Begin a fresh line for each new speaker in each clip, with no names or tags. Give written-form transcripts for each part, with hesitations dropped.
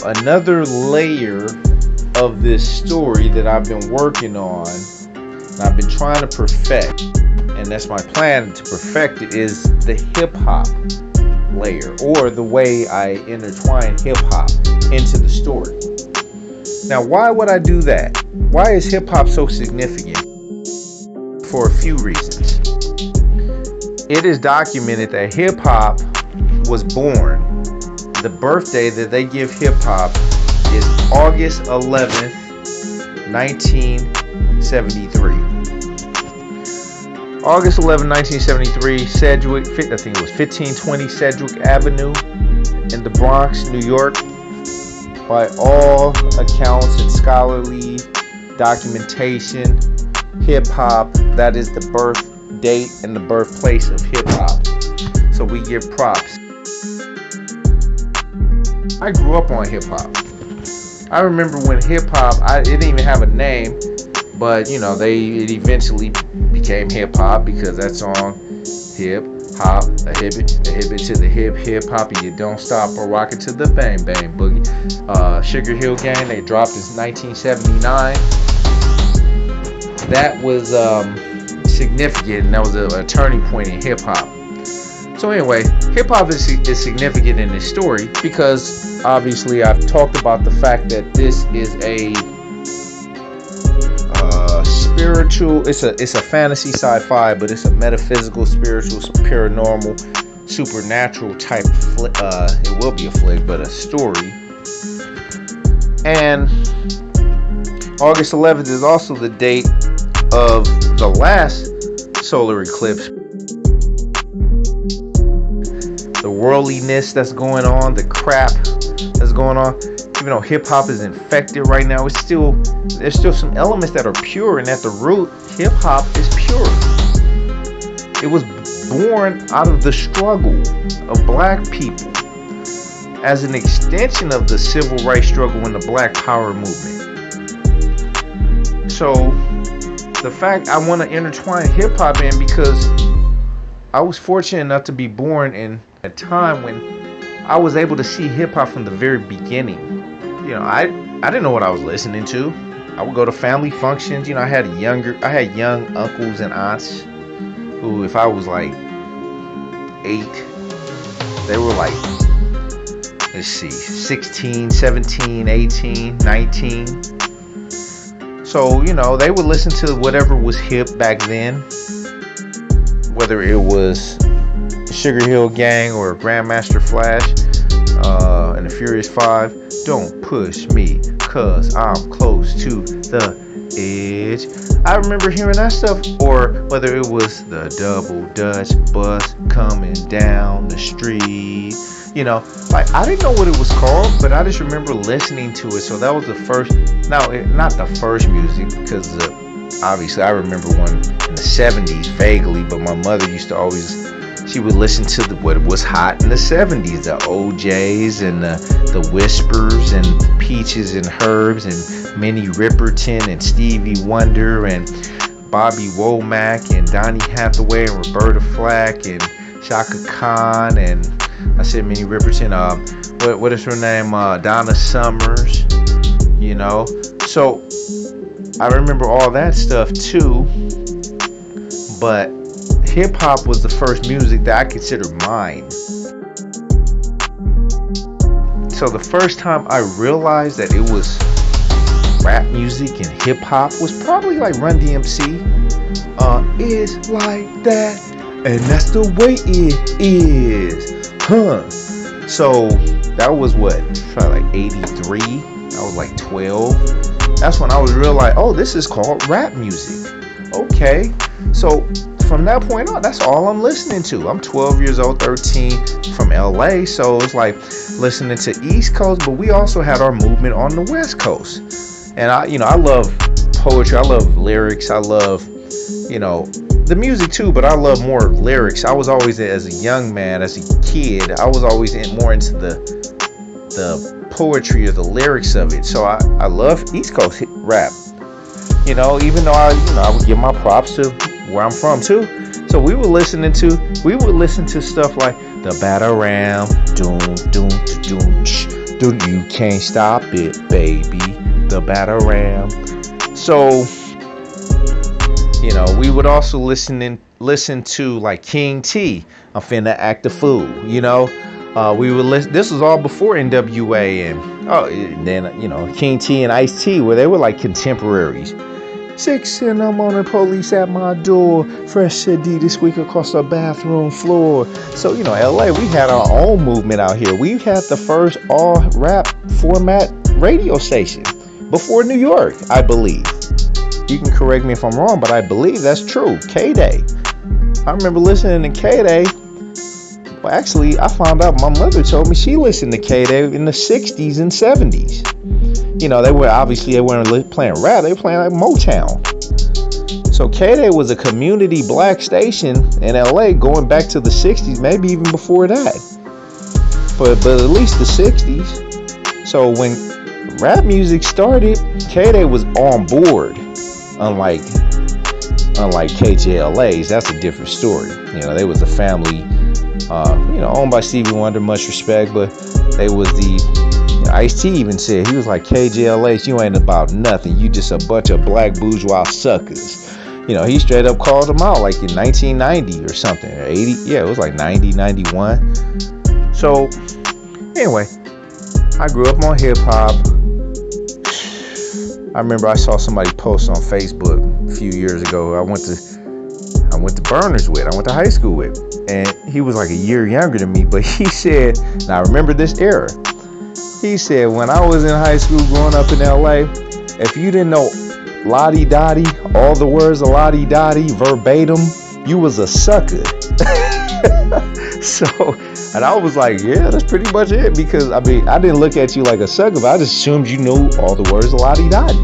another layer of this story that I've been working on and I've been trying to perfect, and that's my plan to perfect it, is the hip-hop layer, or the way I intertwine hip-hop into the story. Now, why would I do that? Why is hip-hop so significant? For a few reasons. It is documented that hip-hop was born. The birthday that they give hip-hop is August 11th, 1973. August 11, 1973, Sedgwick, I think it was 1520 Sedgwick Avenue in the Bronx, New York. By all accounts and scholarly documentation, hip-hop, that is the birth date and the birthplace of hip-hop. So we give props. I grew up on hip-hop. I remember when hip-hop, it didn't even have a name, but it eventually became hip-hop because that song, hip-hop, a hip to the hip-hop, and you don't stop or rock it to the bang-bang boogie. Sugar Hill Gang, they dropped in 1979. That was significant, and that was a turning point in hip-hop. So anyway, hip-hop is significant in this story because obviously I've talked about the fact that this is a spiritual, it's a fantasy sci-fi, but it's a metaphysical, spiritual, paranormal, supernatural type it will be a flick, but a story. And August 11th is also the date of the last solar eclipse. The worldliness that's going on, the crap that's going on, even though hip-hop is infected right now, there's still some elements that are pure, and at the root, hip-hop is pure. It was born out of the struggle of black people as an extension of the civil rights struggle and the black power movement. So the fact I want to intertwine hip-hop in, because I was fortunate enough to be born in a time when I was able to see hip-hop from the very beginning. I didn't know what I was listening to. I would go to family functions. I had young uncles and aunts who, if I was like 8, they were like, 16, 17, 18, 19. So, they would listen to whatever was hip back then, whether it was Sugar Hill Gang or Grandmaster Flash and the Furious 5. Don't push me, cause I'm close to the edge. I remember hearing that stuff, or whether it was the double Dutch bus coming down the street. I didn't know what it was called, but I just remember listening to it. So that was the first, not the first music, because obviously I remember one in the 70s vaguely, but my mother used to she would listen to what was hot in the 70s, the OJs and the Whispers and Peaches and Herbs and Minnie Riperton and Stevie Wonder and Bobby Womack and Donny Hathaway and Roberta Flack and Shaka Khan and I said Minnie Riperton. What is her name? Donna Summers. So I remember all that stuff too. But hip hop was the first music that I considered mine. So the first time I realized that it was rap music and hip hop was probably like Run DMC. It's like that, and that's the way it is. So that was probably like 83. I was like 12. That's when I was realized, oh, this is called rap music. Okay. So from that point on, that's all I'm listening to. I'm 12 years old, 13 from LA. So it's like listening to East Coast, but we also had our movement on the West Coast. And I love poetry. I love lyrics. I love, the music too, but I love more lyrics. I was always, as a young man, as a kid, I was always more into the poetry or the lyrics of it. So I love East Coast rap. Even though I would give my props to where I'm from too. So we would listen to stuff like the Batarang, doom doom doom, You can't stop it, baby. The Batarang. So, we would also listen to like King T. I'm finna act a fool. We would listen. This was all before NWA and then King T and Ice T, where they were like contemporaries. 6 in the morning, police at my door. Fresh Adidas squeak across the bathroom floor. So, LA, we had our own movement out here. We had the first all rap format radio station before New York, I believe. You can correct me if I'm wrong, but I believe that's true. K-Day. I remember listening to K-Day. Well, actually, I found out my mother told me she listened to K-Day in the 60s and 70s. They weren't playing rap, they were playing like Motown. So K-Day was a community black station in LA going back to the 60s, maybe even before that. But at least the 60s. So when rap music started, K-Day was on board. Unlike KJLA's, that's a different story. They was a family, owned by Stevie Wonder, much respect, but they was the Ice-T even said, he was like, KJLH, you ain't about nothing. You just a bunch of black bourgeois suckers. He straight up called them out like in 1990 or something, or 80. Yeah, it was like 90, 91. So, anyway, I grew up on hip-hop. I remember I saw somebody post on Facebook a few years ago. I went to Burners with. I went to high school with. And he was like a year younger than me, but he said, now I remember this era. He said, when I was in high school growing up in LA, if you didn't know Lottie Dottie, all the words of Lottie Dottie verbatim, you was a sucker. So, and I was like, yeah, that's pretty much it. Because, I didn't look at you like a sucker, but I just assumed you knew all the words of Lottie Dottie.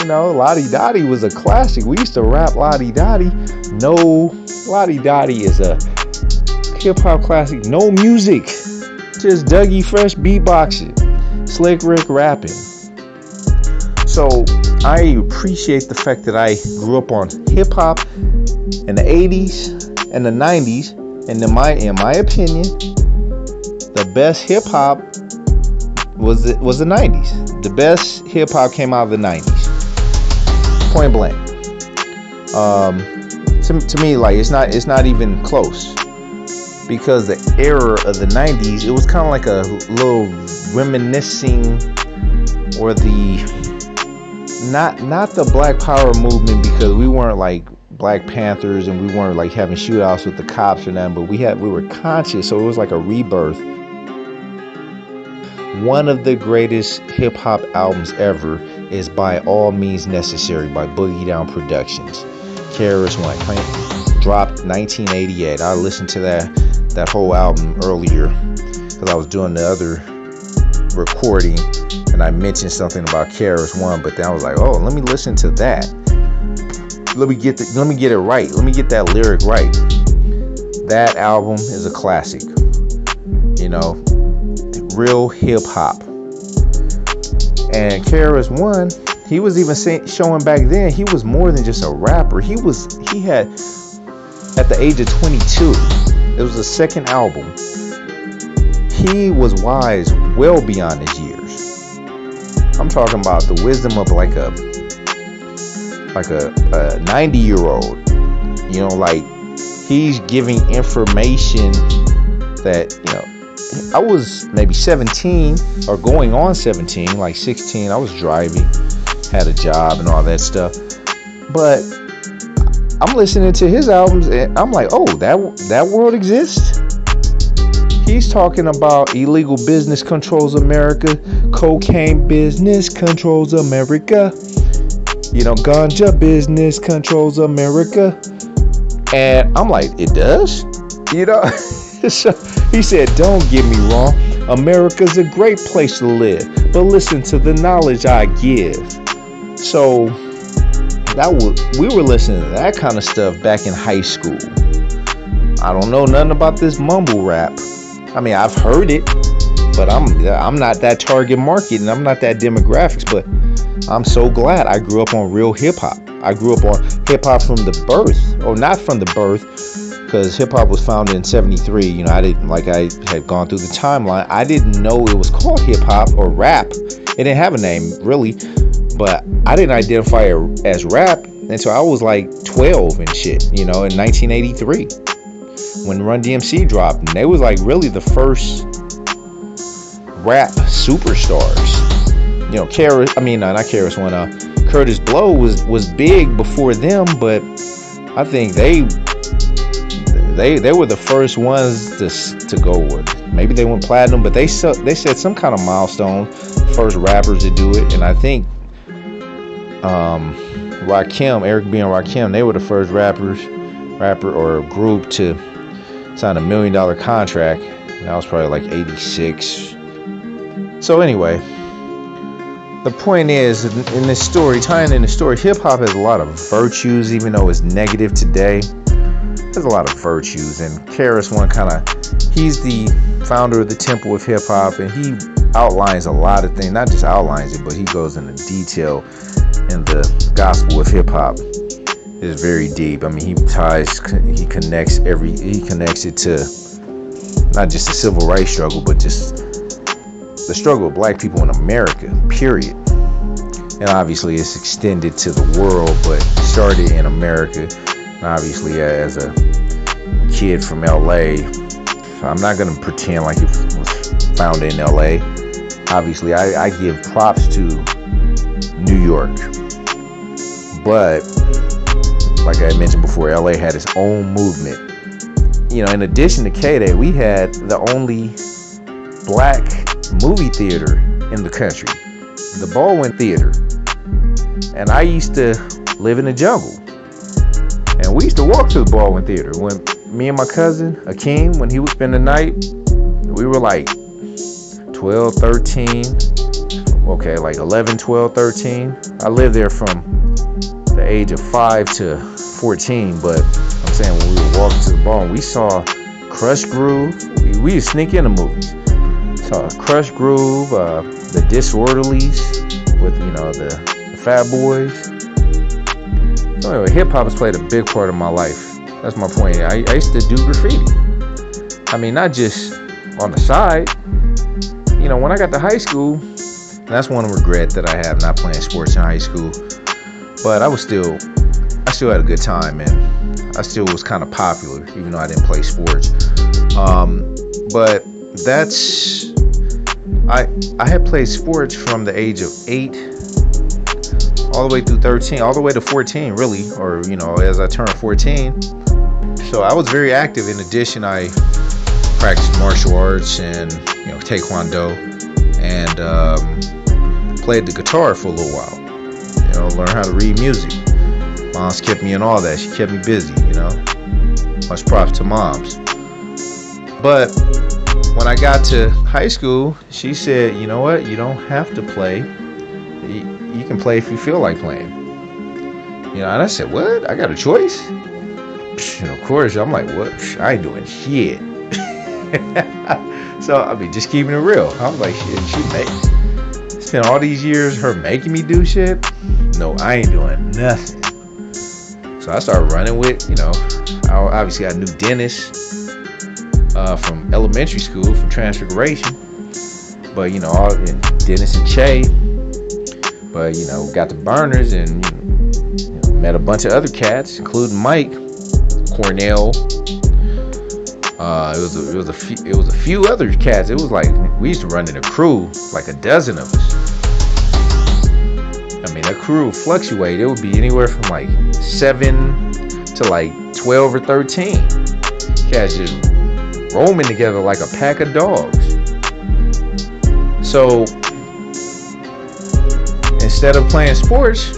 Lottie Dottie was a classic. We used to rap Lottie Dottie. No, Lottie Dottie is a hip-hop classic. No music. Just Dougie Fresh beatboxing, Slick Rick rapping. So I appreciate the fact that I grew up on hip hop in the 80s and the 90s, and in my opinion, the best hip hop was the 90s. The best hip hop came out of the 90s. Point blank. To me, like it's not even close. Because the era of the 90s, it was kind of like a little reminiscing, or not the Black Power movement, because we weren't like Black Panthers and we weren't like having shootouts with the cops or nothing, but we were conscious, so it was like a rebirth. One of the greatest hip hop albums ever is By All Means Necessary by Boogie Down Productions. KRS-One dropped 1988. I listened to that whole album earlier because I was doing the other recording and I mentioned something about KRS-One, but then I was like, oh, let me listen to that. Let me get it right. Let me get that lyric right. That album is a classic. Real hip hop. And KRS-One, he was even showing back then he was more than just a rapper. He had, at the age of 22, it was the second album. He was wise well beyond his years. I'm talking about the wisdom of like a 90-year-old. Like he's giving information that, I was maybe 17 or going on 17, like 16. I was driving, had a job and all that stuff. But I'm listening to his albums and I'm like, oh, that world exists? He's talking about illegal business controls America, cocaine business controls America, ganja business controls America. And I'm like, it does? So he said, don't get me wrong, America's a great place to live, but listen to the knowledge I give. So we were listening to that kind of stuff back in high school. I don't know nothing about this mumble rap. I've heard it, but I'm not that target market and I'm not that demographics, but I'm so glad I grew up on real hip hop. I grew up on hip hop from the birth, or not from the birth, because hip hop was founded in 73. You know, I didn't, like I had gone through the timeline, I didn't know it was called hip hop or rap. It didn't have a name really, but I didn't identify it as rap until I was like 12 and shit, you know, in 1983 when Run DMC dropped. And they was like really the first rap superstars. You know, Curtis Blow was big before them, but I think they were the first ones to go with. Maybe they went platinum, but they set some kind of milestone, first rappers to do it. And I think Eric B and Rakim, they were the first rapper or group to sign $1 million contract. And that was probably like 86. So anyway, the point is, in this story, tying in the story, hip hop has a lot of virtues, even though it's negative today. There's a lot of virtues, and KRS-One he's the founder of the Temple of Hip Hop, and he outlines a lot of things. Not just outlines it, but he goes into detail in the gospel of hip hop. It's very deep. I mean, he connects it to not just the civil rights struggle, but just the struggle of black people in America, period. And obviously it's extended to the world, but started in America. And obviously as a kid from LA, so I'm not going to pretend like it was founded in LA. Obviously I give props to New York. But like I mentioned before, LA had its own movement. You know, in addition to K-Day, we had the only black movie theater in the country, the Baldwin Theater. And I used to live in the jungle, and we used to walk to the Baldwin Theater. When me and my cousin Akeem, when he would spend the night, we were like 12, 13, okay, like 11, 12, 13. I lived there from the age of 5 to 14, but I'm saying when we were walking to the Baldwin, we saw Crush Groove. We used to sneak in the movies. Crush Groove, the Disorderlies with, you know, the Fat Boys. So anyway, hip hop has played a big part of my life. That's my point. I used to do graffiti. I mean, not just on the side. You know, when I got to high school, and that's one regret that I have, not playing sports in high school. But I still had a good time, and I still was kind of popular, even though I didn't play sports. But that's, I had played sports from the age of 8 all the way through 13, all the way to 14 really, or, you know, as I turned 14. So I was very active. In addition, I practiced martial arts and, you know, taekwondo, and played the guitar for a little while. You know, learn how to read music. Mom's kept me in all that. She kept me busy, you know. Much props to moms. But when I got to high school, she said, you know what? You don't have to play. You can play if you feel like playing. You know, and I said, what? I got a choice? And of course, I'm like, what? I ain't doing shit. So, I mean, just keeping it real. I'm like, shit, spent all these years her making me do shit. No, I ain't doing nothing. So I started running with, you know, obviously I knew Dennis from elementary school, from Transfiguration. But, you know, Dennis and Che. But, you know, got the Burners, and, you know, met a bunch of other cats, including Mike, Cornell. It was a few other cats. It was like, we used to run in a crew, like a dozen of us. I mean, that crew would fluctuate. It would be anywhere from like 7 to like 12 or 13. Cats just roaming together like a pack of dogs. So instead of playing sports,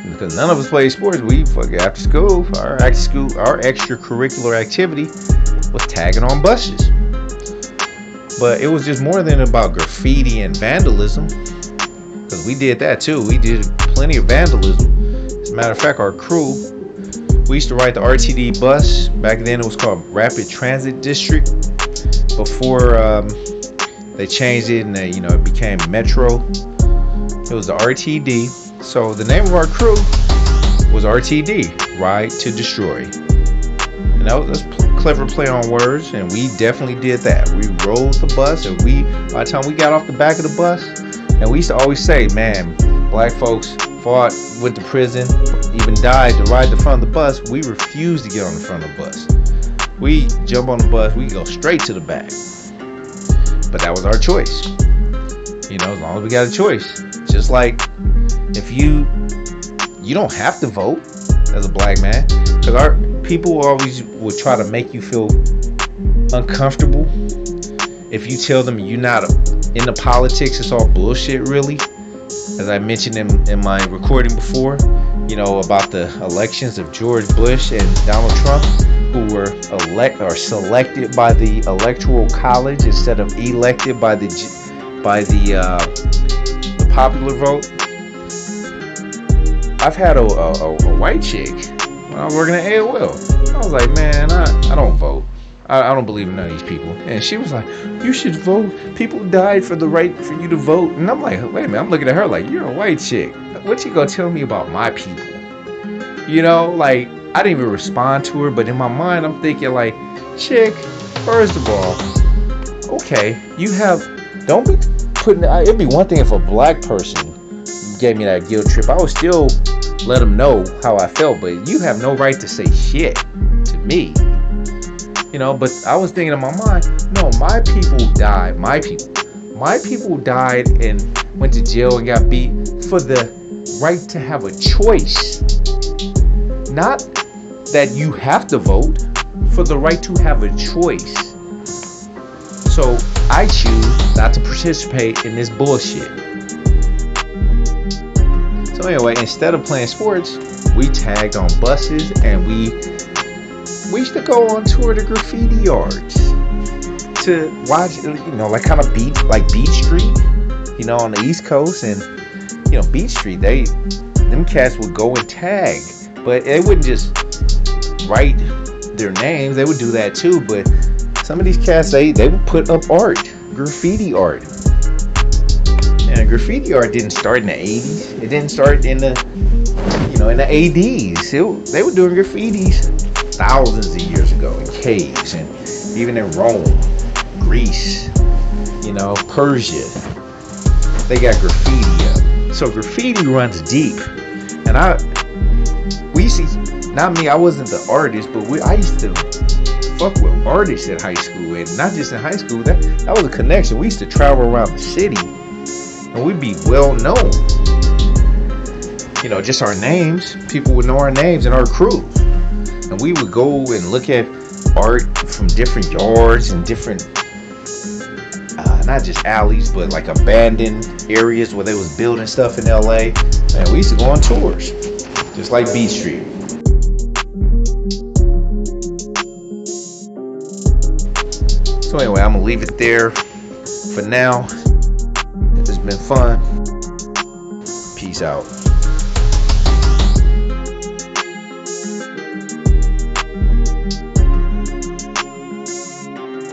because none of us played sports, we after school, our extracurricular activity was tagging on buses. But it was just more than about graffiti and vandalism, because we did that too. We did plenty of vandalism. As a matter of fact, our crew, we used to ride the RTD bus. Back then it was called Rapid Transit District, before they changed it and it became Metro. It was the RTD. So the name of our crew was RTD, Ride to Destroy. And that's clever play on words, and we definitely did that. We rode the bus, and by the time we got off the back of the bus, and we used to always say, man, black folks fought, went to prison, even died to ride the front of the bus. We refused to get on the front of the bus. We jump on the bus, we go straight to the back. But that was our choice. As long as we got a choice. Just like if you don't have to vote as a black man, because our people always would try to make you feel uncomfortable if you tell them you're not into politics. It's all bullshit, really. As I mentioned in my recording before, about the elections of George Bush and Donald Trump, who were selected by the Electoral College instead of elected by the popular vote. I've had a white chick when I was working at AOL. I was like, man, I don't vote. I don't believe in none of these people. And she was like, you should vote. People died for the right for you to vote. And I'm like, wait a minute. I'm looking at her like, you're a white chick. What you gonna tell me about my people? Like, I didn't even respond to her. But in my mind, I'm thinking like, chick, first of all, okay, don't be putting, it'd be one thing if a black person gave me that guilt trip. I would still let them know how I felt. But you have no right to say shit to me. But I was thinking in my mind, no, my people died. My people died and went to jail and got beat for the right to have a choice. Not that you have to vote, for the right to have a choice. So I choose not to participate in this bullshit. So anyway, instead of playing sports, we tagged on buses and we used to go on tour to graffiti yards to watch, like kind of Beach Street, on the East Coast. And, Beach Street, them cats would go and tag, but they wouldn't just write their names. They would do that too, but some of these cats, they would put up art, graffiti art. And graffiti art didn't start in the 80s. It didn't start in the, in the 80s. They were doing graffitis thousands of years ago in caves, and even in Rome, Greece, Persia, they got graffiti up. So graffiti runs deep, and I wasn't the artist, but I used to fuck with artists in high school, and not just in high school. That was a connection. We used to travel around the city, and we'd be well known. Just our names. People would know our names and our crews. And we would go and look at art from different yards and different, not just alleys, but like abandoned areas where they was building stuff in LA. And we used to go on tours, just like Beach Street. So anyway, I'm gonna leave it there for now. It's been fun. Peace out.